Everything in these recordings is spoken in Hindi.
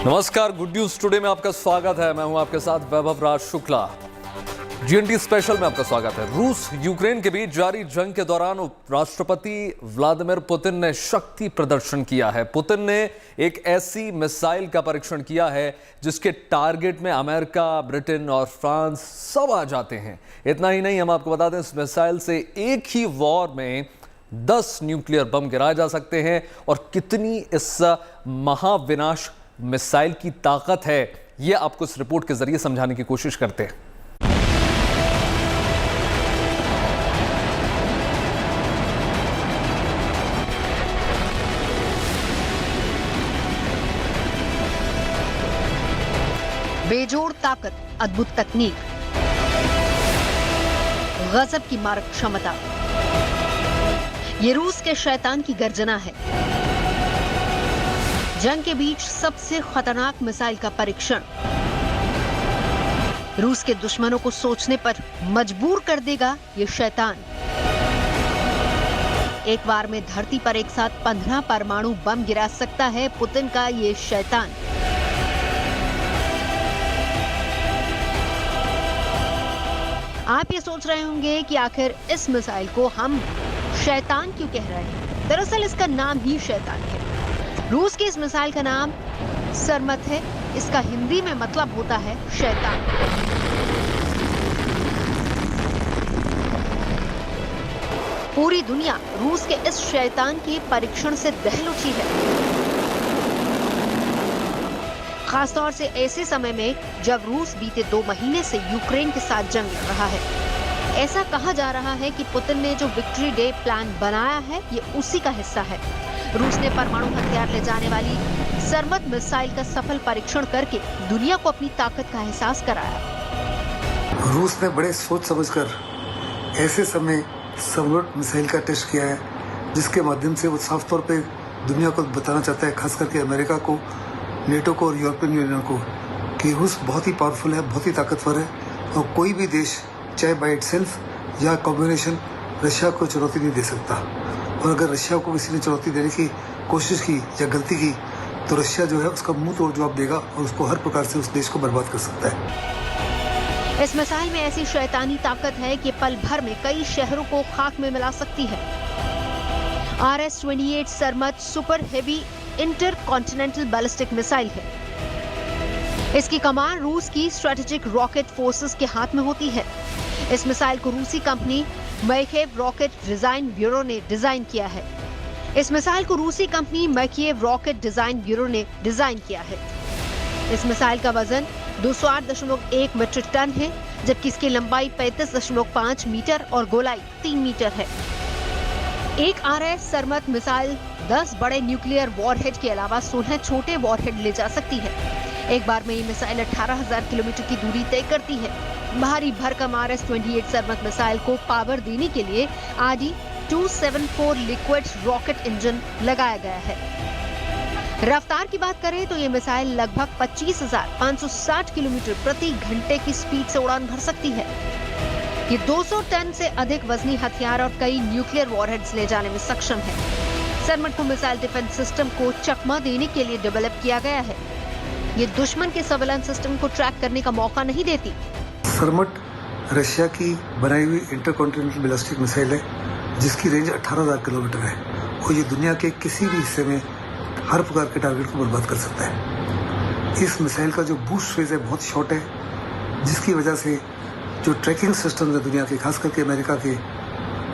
नमस्कार, गुड न्यूज टुडे में आपका स्वागत है। मैं हूं आपके साथ वैभव राज शुक्ला। जीएनटी स्पेशल में आपका स्वागत है। रूस यूक्रेन के बीच जारी जंग के दौरान राष्ट्रपति व्लादिमीर पुतिन ने शक्ति प्रदर्शन किया है। पुतिन ने एक ऐसी मिसाइल का परीक्षण किया है जिसके टारगेट में अमेरिका, ब्रिटेन और फ्रांस सब आ जाते हैं। इतना ही नहीं, हम आपको बता दें, इस मिसाइल से एक ही वॉर में 10 न्यूक्लियर बम गिराए जा सकते हैं। और कितनी इस महाविनाश मिसाइल की ताकत है, यह आपको इस रिपोर्ट के जरिए समझाने की कोशिश करते हैं। बेजोड़ ताकत, अद्भुत तकनीक, गजब की मारक क्षमता, ये रूस के शैतान की गर्जना है। जंग के बीच सबसे खतरनाक मिसाइल का परीक्षण रूस के दुश्मनों को सोचने पर मजबूर कर देगा ये शैतान। एक बार में धरती पर एक साथ 15 परमाणु बम गिरा सकता है पुतिन का ये शैतान। आप ये सोच रहे होंगे कि आखिर इस मिसाइल को हम शैतान क्यों कह रहे हैं। दरअसल इसका नाम ही शैतान है। रूस की इस मिसाइल का नाम सरमत है। इसका हिंदी में मतलब होता है शैतान। पूरी दुनिया रूस के इस शैतान के परीक्षण से दहल उठी है, खासतौर से ऐसे समय में जब रूस बीते 2 महीने से यूक्रेन के साथ जंग लड़ रहा है। ऐसा कहा जा रहा है कि पुतिन ने जो विक्ट्री डे प्लान बनाया है, ये उसी का हिस्सा है। रूस ने परमाणु हथियार ले जाने वाली सरमत मिसाइल का सफल परीक्षण करके दुनिया को अपनी ताकत का एहसास कराया। रूस ने बड़े सोच समझकर ऐसे समय सरमत मिसाइल का टेस्ट किया है, जिसके माध्यम से वो साफ तौर पे दुनिया को बताना चाहता है, खास करके अमेरिका को, नेटो को और यूरोपियन यूनियन को, कि रूस बहुत ही पावरफुल है, बहुत ही ताकतवर है और कोई भी देश चाहे बाय इटसेल्फ या कॉम्बिनेशन रशिया को चुनौती नहीं दे सकता। और अगर रशिया को किसी ने चुनौती देने की कोशिश की या गलती की तो रशिया जो है उसका मुंह तोड़ जवाब देगा और उसको हर प्रकार से उस देश को बर्बाद कर सकता है। इस मिसाइल में ऐसी शैतानी ताकत है कि पल भर में कई शहरों को खाक में मिला सकती है। RS-28 Sarmat super heavy intercontinental ballistic missile है। इसकी कमान रूस की स्ट्रेटेजिक रॉकेट फोर्सेस के हाथ में होती है। इस मिसाइल को रूसी कंपनी मैकेव रॉकेट डिजाइन ब्यूरो ने डिजाइन किया है। इस मिसाइल को रूसी कंपनी मैकेव रॉकेट डिजाइन ब्यूरो ने डिजाइन किया है। इस मिसाइल का वजन 208.1 मीट्रिक टन है, जबकि इसकी लंबाई 35.5 मीटर और गोलाई 3 मीटर है। एक RS सरमत मिसाइल 10 बड़े न्यूक्लियर वॉरहेड के अलावा 16 छोटे वॉरहेड ले जा सकती है। एक बार में ये मिसाइल 18,000 किलोमीटर की दूरी तय करती है। भारी भरकम RS-28 सरमत मिसाइल को पावर देने के लिए RD-274 लिक्विड रॉकेट इंजन लगाया गया है। रफ्तार की बात करें तो ये मिसाइल लगभग 25,560 किलोमीटर प्रति घंटे की स्पीड से उड़ान भर सकती है। ये 200 टन से अधिक वजनी हथियार और कई न्यूक्लियर वॉरहेड्स ले जाने में सक्षम है। सरमत को मिसाइल डिफेंस सिस्टम को चकमा देने के लिए डेवलप किया गया है। ये दुश्मन के सर्विलांस सिस्टम को ट्रैक करने का मौका नहीं देती। सरमत रशिया की बनाई हुई इंटरकॉन्टिनेंटल बैलिस्टिक मिसाइल है, जिसकी रेंज 18,000 किलोमीटर है और ये दुनिया के किसी भी हिस्से में हर प्रकार के टारगेट को बर्बाद कर सकता है। इस मिसाइल का जो बूस्ट फेज है बहुत शॉर्ट है, जिसकी वजह से जो ट्रैकिंग सिस्टम है दुनिया के, खास करके अमेरिका के,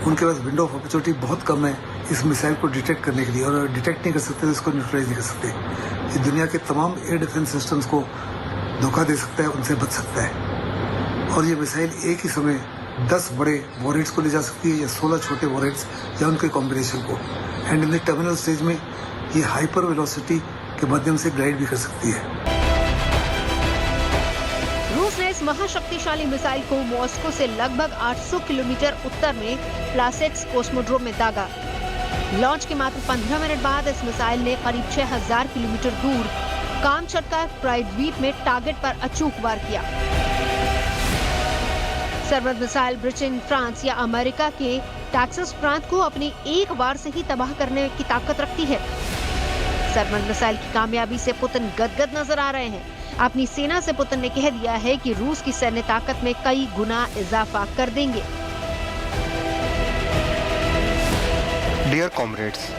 उनके पास विंडो ऑफ अपॉर्चुनिटी बहुत कम है इस मिसाइल को डिटेक्ट करने के लिए। और डिटेक्ट नहीं कर सकते तो इसको न्यूट्रलाइज नहीं कर सकते। ये दुनिया के तमाम एयर डिफेंस सिस्टम्स को धोखा दे सकता है, उनसे बच सकता है। और ये मिसाइल एक ही समय 10 बड़े वॉरहेड्स को ले जा सकती है या 16 छोटे वॉरहेड्स या उनके कॉम्बिनेशन को। And in the terminal stage में ये हाइपर वेलोसिटी के माध्यम से ग्लाइड भी कर सकती है। रूस ने इस महाशक्तिशाली मिसाइल को मॉस्को से लगभग 800 किलोमीटर उत्तर में प्लासेट्स कोस्मोड्रोम में दागा। लॉन्च के मात्र 15 मिनट बाद इस मिसाइल ने करीब 6,000 किलोमीटर दूर कामचटका प्रायद्वीप में टारगेट पर अचूक वार किया। सरमत मिसाइल ब्रिटेन, फ्रांस या अमेरिका के टेक्सास प्रांत को अपने एक वार से ही तबाह करने की ताकत रखती है। सरमद मिसाइल की कामयाबी से पुतिन गदगद नजर आ रहे हैं। अपनी सेना से पुतिन ने कह दिया है कि रूस की सैन्य ताकत में कई गुना इजाफा कर देंगे। Dear comrades,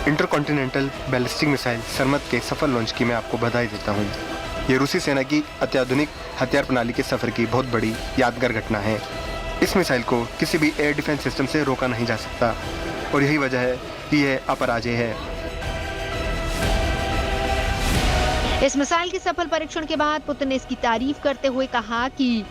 intercontinental ballistic missile Sarmat के सफल लॉन्च की मैं आपको बधाई देता हूं। ये रूसी सेना की अत्याधुनिक हथियार प्रणाली के सफर की बहुत बड़ी यादगार घटना है। इस मिसाइल को किसी भी एयर डिफेंस सिस्टम से रोका नहीं जा सकता और यही वजह है कि यह अपराजय है। इस मिसाइल के सफल परीक्षण के बाद पुतिन ने इसकी तारीफ करते हुए कहा कि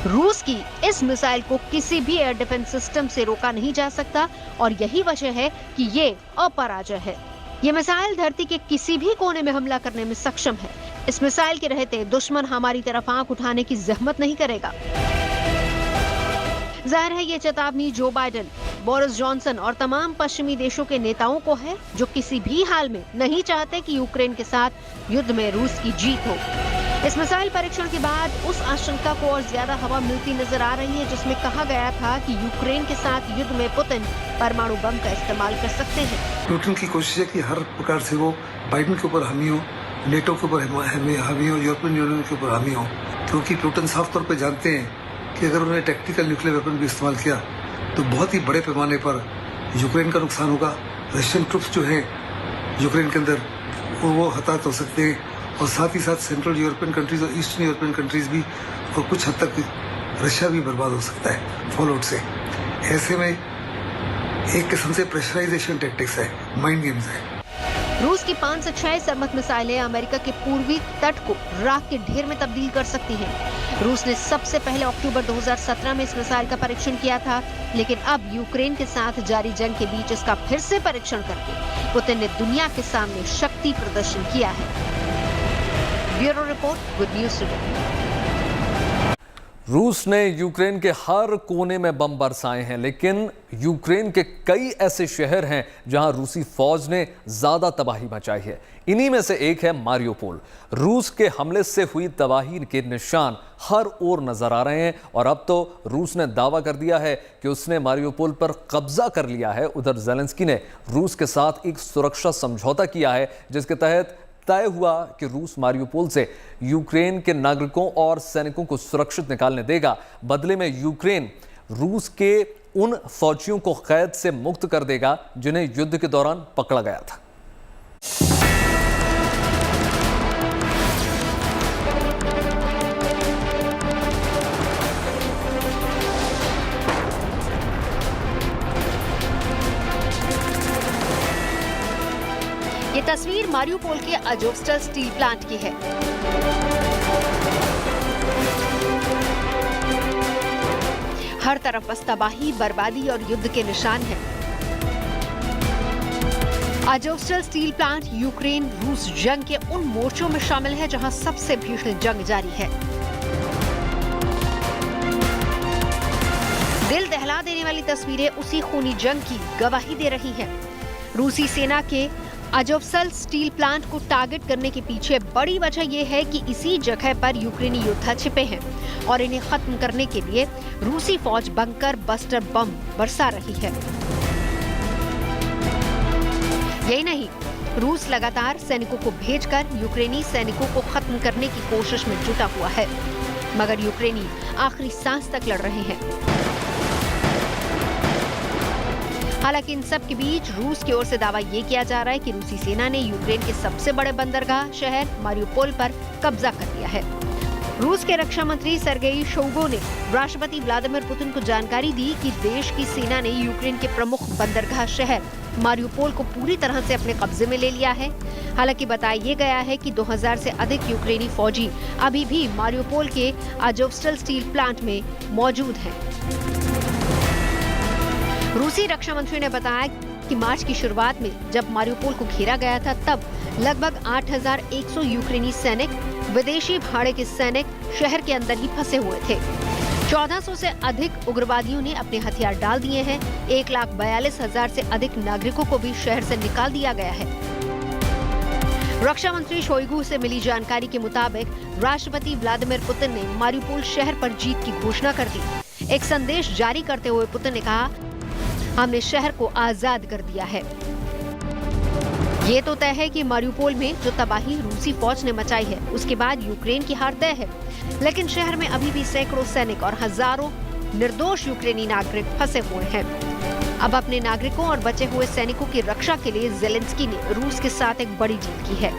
रूस की इस मिसाइल को किसी भी एयर डिफेंस सिस्टम से रोका नहीं जा सकता और यही वजह है कि ये अपराजय है। ये मिसाइल धरती के किसी भी कोने में हमला करने में सक्षम है। इस मिसाइल के रहते दुश्मन हमारी तरफ आंख उठाने की जहमत नहीं करेगा। जाहिर है ये चेतावनी जो बाइडेन, बोरिस जॉनसन और तमाम पश्चिमी देशों के नेताओं को है जो किसी भी हाल में नहीं चाहते कि यूक्रेन के साथ युद्ध में रूस की जीत हो। इस मिसाइल परीक्षण के बाद उस आशंका को और ज्यादा हवा मिलती नजर आ रही है जिसमें कहा गया था कि यूक्रेन के साथ युद्ध में पुतिन परमाणु बम का इस्तेमाल कर सकते हैं। पुतिन की कोशिश है कि हर प्रकार से वो बाइडेन के ऊपर हामी हो, नेटो के ऊपर हामी हो, यूरोपियन यूनियन के ऊपर हामी हो, क्योंकि पुतिन साफ तौर पर जानते हैं कि अगर उन्होंने टैक्टिकल न्यूक्लियर वेपन भी इस्तेमाल किया तो बहुत ही बड़े पैमाने पर यूक्रेन का नुकसान होगा। रशियन ट्रुप्स जो हैं यूक्रेन के अंदर वो हताहत हो सकते हैं और साथ ही साथ सेंट्रल यूरोपियन कंट्रीज और ईस्टर्न यूरोपियन कंट्रीज भी और कुछ हद तक रशिया भी बर्बाद हो सकता है फॉलोआउट से। ऐसे में एक किस्म से प्रेशराइजेशन टैक्टिक्स है, माइंड गेम्स है। रूस की 5 से 6 सरमद मिसाइलें अमेरिका के पूर्वी तट को राख के ढेर में तब्दील कर सकती हैं। रूस ने सबसे पहले अक्टूबर 2017 में इस मिसाइल का परीक्षण किया था, लेकिन अब यूक्रेन के साथ जारी जंग के बीच इसका फिर से परीक्षण करके पुतिन ने दुनिया के सामने शक्ति प्रदर्शन किया है। Bureau report, good news today. रूस ने यूक्रेन के हर कोने में बम बरसाए हैं, लेकिन यूक्रेन के कई ऐसे शहर हैं जहां रूसी फौज ने ज्यादा तबाही मचाई है। इन्हीं में से एक है मारियोपोल। रूस के हमले से हुई तबाही के निशान हर ओर नजर आ रहे हैं और अब तो रूस ने दावा कर दिया है कि उसने मारियोपोल पर कब्जा कर लिया है। उधर जेलेंस्की ने रूस के साथ एक सुरक्षा समझौता किया है जिसके तहत तय हुआ कि रूस मारियोपोल से यूक्रेन के नागरिकों और सैनिकों को सुरक्षित निकालने देगा। बदले में यूक्रेन रूस के उन फौजियों को कैद से मुक्त कर देगा जिन्हें युद्ध के दौरान पकड़ा गया था। ये तस्वीर मारियोपोल के अजोवस्टल स्टील प्लांट की है। हर तरफ बस तबाही, बर्बादी और युद्ध के निशान हैं। अजोवस्टल स्टील प्लांट यूक्रेन रूस जंग के उन मोर्चों में शामिल है जहां सबसे भीषण जंग जारी है। दिल दहला देने वाली तस्वीरें उसी खूनी जंग की गवाही दे रही हैं। रूसी सेना के अजोवस्टल स्टील प्लांट को टारगेट करने के पीछे बड़ी वजह यह है कि इसी जगह पर यूक्रेनी योद्धा छिपे हैं और इन्हें खत्म करने के लिए रूसी फौज बंकर बस्टर बम बरसा रही है। यही नहीं, रूस लगातार सैनिकों को भेजकर यूक्रेनी सैनिकों को खत्म करने की कोशिश में जुटा हुआ है, मगर यूक्रेनी आखिरी सांस तक लड़ रहे हैं। हालांकि इन सब के बीच रूस की ओर से दावा ये किया जा रहा है कि रूसी सेना ने यूक्रेन के सबसे बड़े बंदरगाह शहर मारियोपोल पर कब्जा कर लिया है। रूस के रक्षा मंत्री सर्गेई शोइगु ने राष्ट्रपति व्लादिमीर पुतिन को जानकारी दी कि देश की सेना ने यूक्रेन के प्रमुख बंदरगाह शहर मारियोपोल को पूरी तरह से अपने कब्जे में ले लिया है। हालांकि बताया गया है कि 2000 से अधिक यूक्रेनी फौजी अभी भी मारियोपोल के अजोवस्टल स्टील प्लांट में मौजूद हैं। रूसी रक्षा मंत्री ने बताया कि मार्च की शुरुआत में जब मारियोपोल को घेरा गया था तब लगभग 8100 यूक्रेनी सैनिक, विदेशी भाड़े के सैनिक शहर के अंदर ही फंसे हुए थे। 1400 से अधिक उग्रवादियों ने अपने हथियार डाल दिए हैं। 1,42,000 से अधिक नागरिकों को भी शहर से निकाल दिया गया है। रक्षा मंत्री शोइगु से मिली जानकारी के मुताबिक राष्ट्रपति व्लादिमीर पुतिन ने मारियोपोल शहर पर जीत की घोषणा कर दी। एक संदेश जारी करते हुए पुतिन ने कहा, हमने शहर को आजाद कर दिया है। ये तो तय है कि मारिउपोल में जो तबाही रूसी फौज ने मचाई है उसके बाद यूक्रेन की हार तय है, लेकिन शहर में अभी भी सैकड़ों सैनिक और हजारों निर्दोष यूक्रेनी नागरिक फंसे हुए हैं। अब अपने नागरिकों और बचे हुए सैनिकों की रक्षा के लिए ज़ेलेंस्की ने रूस के साथ एक बड़ी डील की है।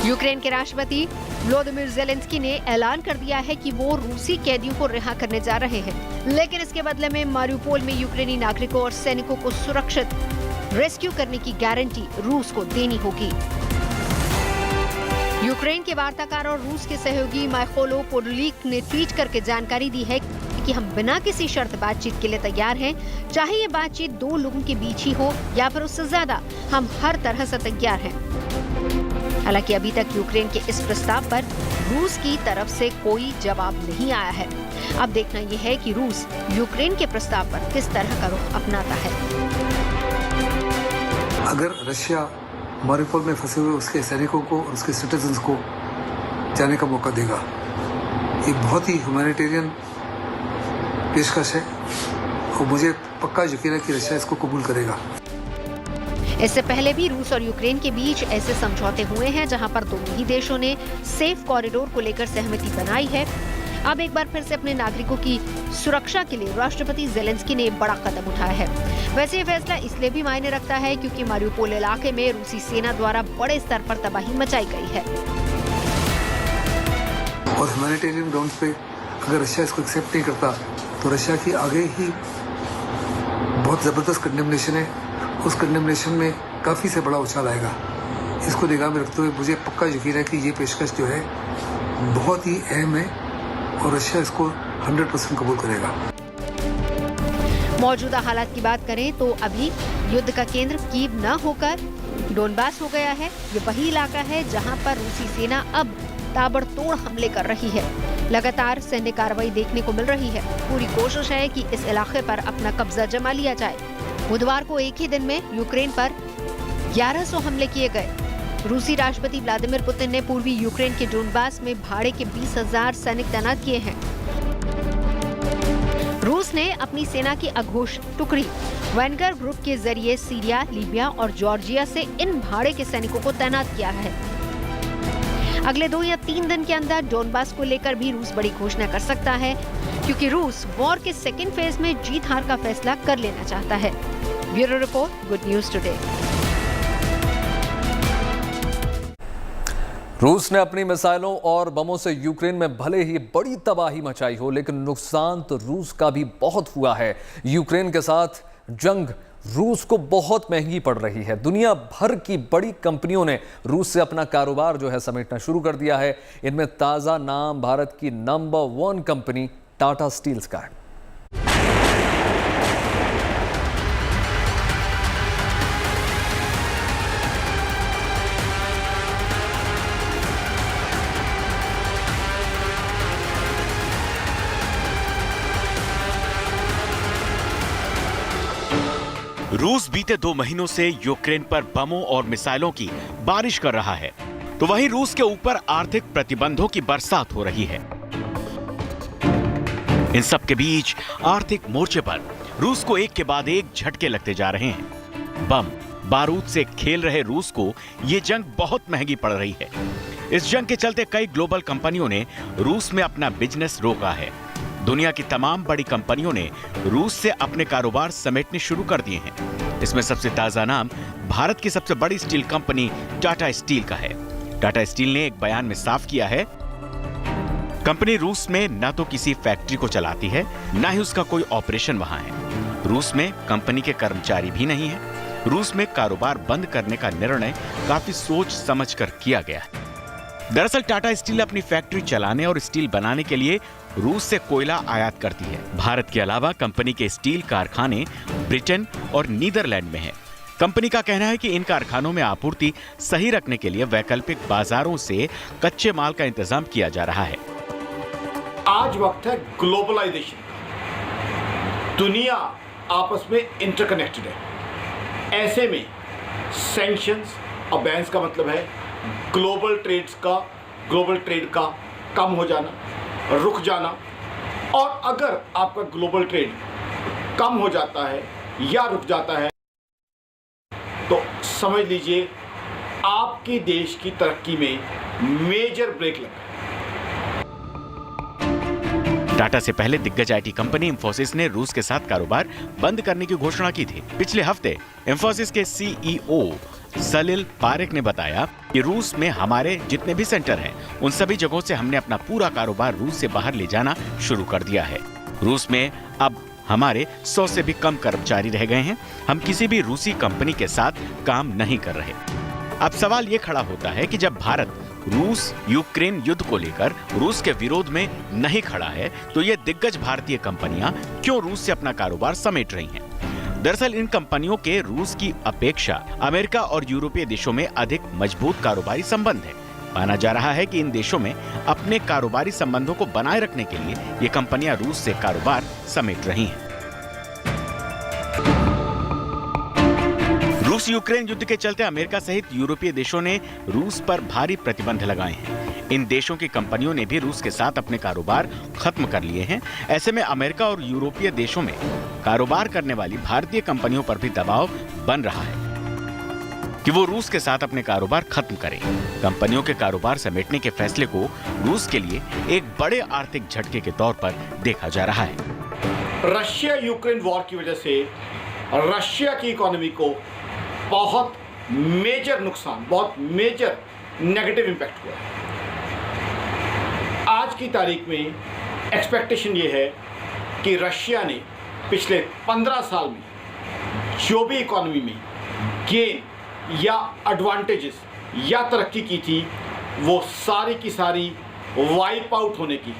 यूक्रेन के राष्ट्रपति व्लादिमीर ज़ेलेंस्की ने ऐलान कर दिया है कि वो रूसी कैदियों को रिहा करने जा रहे हैं, लेकिन इसके बदले में मारिउपोल में यूक्रेनी नागरिकों और सैनिकों को सुरक्षित रेस्क्यू करने की गारंटी रूस को देनी होगी। यूक्रेन के वार्ताकार और रूस के सहयोगी माइखोलो पोडोलिक ने ट्वीट करके जानकारी दी है कि हम बिना किसी शर्त बातचीत के लिए तैयार हैं, चाहे ये बातचीत दो लोगों के बीच ही हो या फिर उससे ज्यादा, हम हर तरह से तैयार हैं। हालांकि अभी तक यूक्रेन के इस प्रस्ताव पर रूस की तरफ से कोई जवाब नहीं आया है। अब देखना यह है कि रूस यूक्रेन के प्रस्ताव पर किस तरह का रुख अपनाता है। अगर रशिया मारिउपोल में फंसे हुए उसके सैनिकों को और उसके सिटीजन्स को जाने का मौका देगा, ये बहुत ही ह्यूमैनिटेरियन पेशकश है और मुझे पक्का यकीन है कि रशिया इसको कबूल करेगा। इससे पहले भी रूस और यूक्रेन के बीच ऐसे समझौते हुए हैं जहां पर दोनों ही देशों ने सेफ कॉरिडोर को लेकर सहमति बनाई है। अब एक बार फिर से अपने नागरिकों की सुरक्षा के लिए राष्ट्रपति ज़ेलेंस्की ने बड़ा कदम उठाया है। वैसे ये फैसला इसलिए भी मायने रखता है क्योंकि मारिउपोल इलाके में रूसी सेना द्वारा बड़े स्तर पर तबाही मचाई गई है और ह्यूमैनिटेरियन ग्राउंड्स पे अगर रशिया इसको एक्सेप्ट नहीं करता तो रशिया की आगे ही बहुत ज़बरदस्त कंडेमनेशन है। उस कंडेमनेशन में काफ़ी से बड़ा उछाल आएगा। इसको निगाह में रखते हुए मुझे पक्का यकीन है कि ये पेशकश जो है बहुत ही अहम है और रशिया इसको 100% कबूल करेगा। मौजूदा हालात की बात करें तो अभी युद्ध का केंद्र कीव न होकर डोनबास हो गया है। ये वही इलाका है जहां पर रूसी सेना अब ताबड़तोड़ हमले कर रही है। लगातार सैन्य कार्रवाई देखने को मिल रही है। पूरी कोशिश है कि इस इलाके पर अपना कब्जा जमा लिया जाए। बुधवार को एक ही दिन में यूक्रेन पर 1100 हमले किए गए। रूसी राष्ट्रपति व्लादिमीर पुतिन ने पूर्वी यूक्रेन के डोनबास में भाड़े के 20,000 सैनिक तैनात किए हैं। रूस ने अपनी सेना की अघोष टुकड़ी वैनगर ग्रुप के जरिए सीरिया, लीबिया और जॉर्जिया से इन भाड़े के सैनिकों को तैनात किया है। अगले 2 या 3 दिन के अंदर डोनबास को लेकर भी रूस बड़ी घोषणा कर सकता है, क्योंकि रूस वॉर के सेकेंड फेज में जीत हार का फैसला कर लेना चाहता है। Bureau report, good news today. रूस ने अपनी मिसाइलों और बमों से यूक्रेन में भले ही बड़ी तबाही मचाई हो, लेकिन नुकसान तो रूस का भी बहुत हुआ है। यूक्रेन के साथ जंग रूस को बहुत महंगी पड़ रही है। दुनिया भर की बड़ी कंपनियों ने रूस से अपना कारोबार जो है समेटना शुरू कर दिया है। इनमें ताज़ा नाम भारत की नंबर 1 कंपनी टाटा स्टील्स का है। रूस बीते 2 महीनों से यूक्रेन पर बमों और मिसाइलों की बारिश कर रहा है, तो वहीं रूस के ऊपर आर्थिक प्रतिबंधों की बरसात हो रही है। इन सब के बीच आर्थिक मोर्चे पर रूस को एक के बाद एक झटके लगते जा रहे हैं। बम बारूद से खेल रहे रूस को ये जंग बहुत महंगी पड़ रही है। इस जंग के चलते कई ग्लोबल कंपनियों ने रूस में अपना बिजनेस रोका है। दुनिया की तमाम बड़ी कंपनियों ने रूस से अपने कारोबार समेटने शुरू कर दिए हैं। इसमें सबसे ताजा नाम भारत की सबसे बड़ी स्टील कंपनी टाटा स्टील का है। टाटा स्टील ने एक बयान में साफ किया है, कंपनी रूस में न तो किसी फैक्ट्री को चलाती है, न ही उसका कोई ऑपरेशन वहां है। रूस में कंपनी के कर्मचारी भी नहीं है। रूस में कारोबार बंद करने का निर्णय काफी सोच समझकर किया गया है। दरअसल टाटा स्टील अपनी फैक्ट्री चलाने और स्टील बनाने के लिए रूस से कोयला आयात करती है। भारत के अलावा कंपनी के स्टील कारखाने ब्रिटेन और नीदरलैंड में हैं। कंपनी का कहना है कि इन कारखानों में आपूर्ति सही रखने के लिए वैकल्पिक बाजारों से कच्चे माल का इंतजाम किया जा रहा है। आज वक्त है ग्लोबलाइजेशन का। दुनिया आपस में इंटरकनेक्टेड है। ऐसे में सैंक्शंस और बैन्स का मतलब है ग्लोबल ट्रेड का कम हो जाना, रुक जाना। और अगर आपका ग्लोबल ट्रेड कम हो जाता है या रुक जाता है तो समझ लीजिए आपके देश की तरक्की में मेजर ब्रेक लगा। टाटा से पहले दिग्गज आईटी कंपनी इंफोसिस ने रूस के साथ कारोबार बंद करने की घोषणा की थी। पिछले हफ्ते इंफोसिस के सीईओ सलिल पारेख ने बताया कि रूस में हमारे जितने भी सेंटर हैं, उन सभी जगहों से हमने अपना पूरा कारोबार रूस से बाहर ले जाना शुरू कर दिया है। रूस में अब हमारे 100 से भी कम कर्मचारी रह गए हैं। हम किसी भी रूसी कंपनी के साथ काम नहीं कर रहे। अब सवाल ये खड़ा होता है कि जब भारत रूस यूक्रेन युद्ध को लेकर रूस के विरोध में नहीं खड़ा है, तो ये दिग्गज भारतीय कंपनियां क्यों रूस से अपना कारोबार समेट रही हैं? दरअसल इन कंपनियों के रूस की अपेक्षा अमेरिका और यूरोपीय देशों में अधिक मजबूत कारोबारी संबंध है। माना जा रहा है कि इन देशों में अपने कारोबारी संबंधों को बनाए रखने के लिए ये कंपनियां रूस से कारोबार समेट रही हैं। रूस यूक्रेन युद्ध के चलते अमेरिका सहित यूरोपीय देशों ने रूस पर भारी प्रतिबंध लगाए हैं। इन देशों की कंपनियों ने भी रूस के साथ अपने कारोबार खत्म कर लिए हैं। ऐसे में अमेरिका और यूरोपीय देशों में कारोबार करने वाली भारतीय कंपनियों पर भी दबाव बन रहा है कि वो रूस के साथ अपने कारोबार खत्म करें। कंपनियों के कारोबार समेटने के फैसले को रूस के लिए एक बड़े आर्थिक झटके के तौर पर देखा जा रहा है। रशिया यूक्रेन वॉर की वजह से रशिया की इकोनॉमी को बहुत मेजर नुकसान, बहुत मेजर नेगेटिव इम्पैक्ट हुआ है। आज की तारीख में एक्सपेक्टेशन ये है कि रशिया ने पिछले 15 साल में जो भी इकोनॉमी में गेन या एडवांटेजेस या तरक्की की थी, वो सारी की सारी वाइप आउट होने की,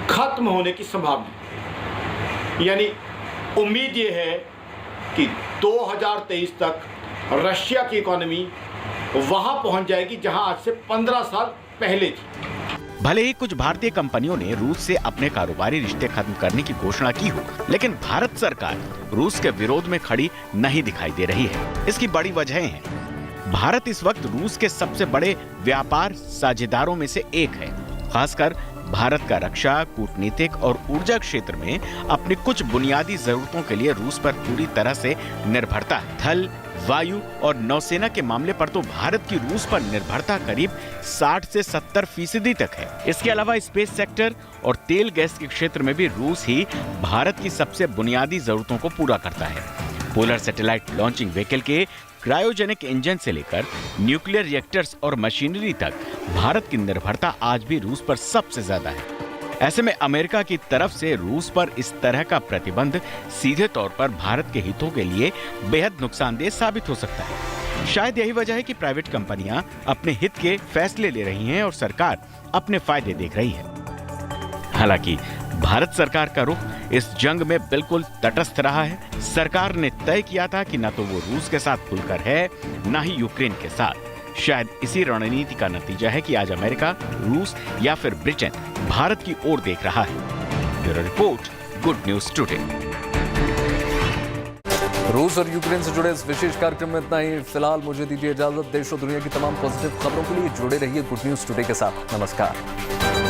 खत्म होने की संभावना। यानी उम्मीद ये है कि 2023 तक रशिया की इकोनॉमी वहां पहुंच जाएगी जहां आज से 15 साल पहले थी। भले ही कुछ भारतीय कंपनियों ने रूस से अपने कारोबारी रिश्ते खत्म करने की घोषणा की हो, लेकिन भारत सरकार रूस के विरोध में खड़ी नहीं दिखाई दे रही है। इसकी बड़ी वजहें हैं। भारत इस वक्त रूस के सबसे बड़े व्यापार साझेदारों में से एक है। खासकर भारत का रक्षा, कूटनीतिक और ऊर्जा क्षेत्र में अपनी कुछ बुनियादी जरूरतों के लिए रूस पर पूरी तरह से निर्भरता है। थल, वायु और नौसेना के मामले पर तो भारत की रूस पर निर्भरता करीब 60 से 70% तक है। इसके अलावा स्पेस सेक्टर और तेल गैस के क्षेत्र में भी रूस ही भारत की सबसे बुनियादी जरूरतों को पूरा करता है। पोलर सैटेलाइट लॉन्चिंग व्हीकल के क्रायोजेनिक इंजन से लेकर न्यूक्लियर रिएक्टर्स और मशीनरी तक भारत की निर्भरता आज भी रूस पर सबसे ज्यादा है। ऐसे में अमेरिका की तरफ से रूस पर इस तरह का प्रतिबंध सीधे तौर पर भारत के हितों के लिए बेहद नुकसानदेह साबित हो सकता है। शायद यही वजह है कि प्राइवेट कंपनियां अपने हित के फैसले ले रही हैं और सरकार अपने फायदे देख रही है। हालांकि भारत सरकार का रुख इस जंग में बिल्कुल तटस्थ रहा है। सरकार ने तय किया था कि न तो वो रूस के साथ खुलकर है, न ही यूक्रेन के साथ। शायद इसी रणनीति का नतीजा है कि आज अमेरिका, रूस या फिर ब्रिटेन भारत की ओर देख रहा है। Bureau report, good news today. रूस और यूक्रेन से जुड़े इस विशेष कार्यक्रम में इतना ही। फिलहाल मुझे दीजिए इजाजत। देश और दुनिया की तमाम पॉजिटिव खबरों के लिए जुड़े रहिए गुड न्यूज टुडे के साथ। नमस्कार।